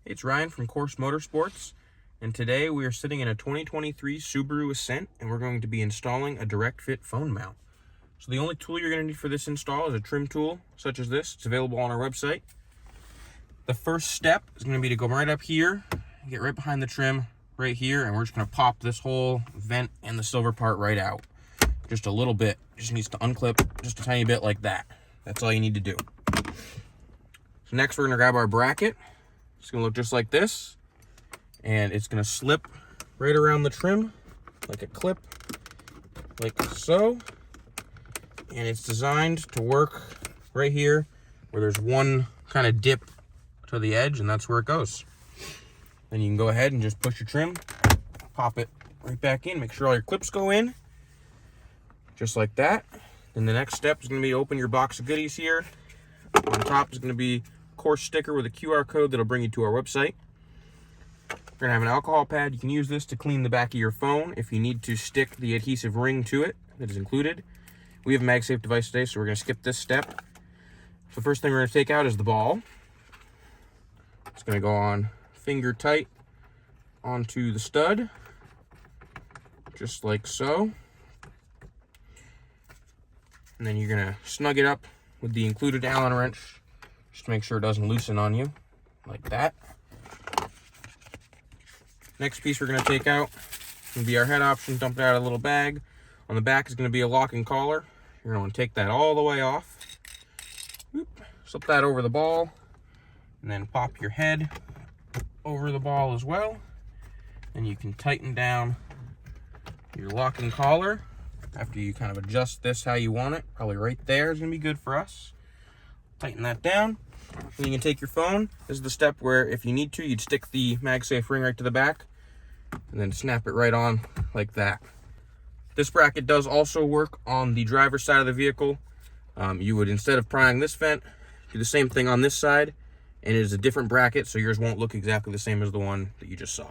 It's Ryan from Course Motorsports, and today we are sitting in a 2023 Subaru Ascent, and we're going to be installing a direct fit phone mount. So the only tool you're going to need for this install is a trim tool, such as this. It's available on our website. The first step is going to be to go right up here, get right behind the trim, right here, and we're just going to pop this whole vent and the silver part right out. Just a little bit. Just needs to unclip just a tiny bit like that. That's all you need to do. So next we're going to grab our bracket. It's going to look just like this, and it's going to slip right around the trim like a clip, like so. And it's designed to work right here where there's one kind of dip to the edge, and that's where it goes. Then you can go ahead and just push your trim, pop it right back in, make sure all your clips go in, just like that. Then the next step is going to be open your box of goodies here. On top is going to be course sticker with a QR code that'll bring you to our website. We're gonna have an alcohol pad. You can use this to clean the back of your phone if you need to stick the adhesive ring to it that is included. We have a MagSafe device today, so we're gonna skip this step. So the first thing we're gonna take out is the ball. It's gonna go on finger tight onto the stud, just like so. And then you're gonna snug it up with the included Allen wrench, just to make sure it doesn't loosen on you, like that. Next piece we're going to take out will be our head option, dump it out of a little bag. On the back is going to be a locking collar. You're going to take that all the way off. Whoop, slip that over the ball, and then pop your head over the ball as well. And you can tighten down your locking collar after you kind of adjust this how you want it. Probably right there is going to be good for us. Tighten that down. And you can take your phone. This is the step where if you need to, you'd stick the MagSafe ring right to the back and then snap it right on like that. This bracket does also work on the driver's side of the vehicle. You would, instead of prying this vent, do the same thing on this side, and it is a different bracket, so yours won't look exactly the same as the one that you just saw.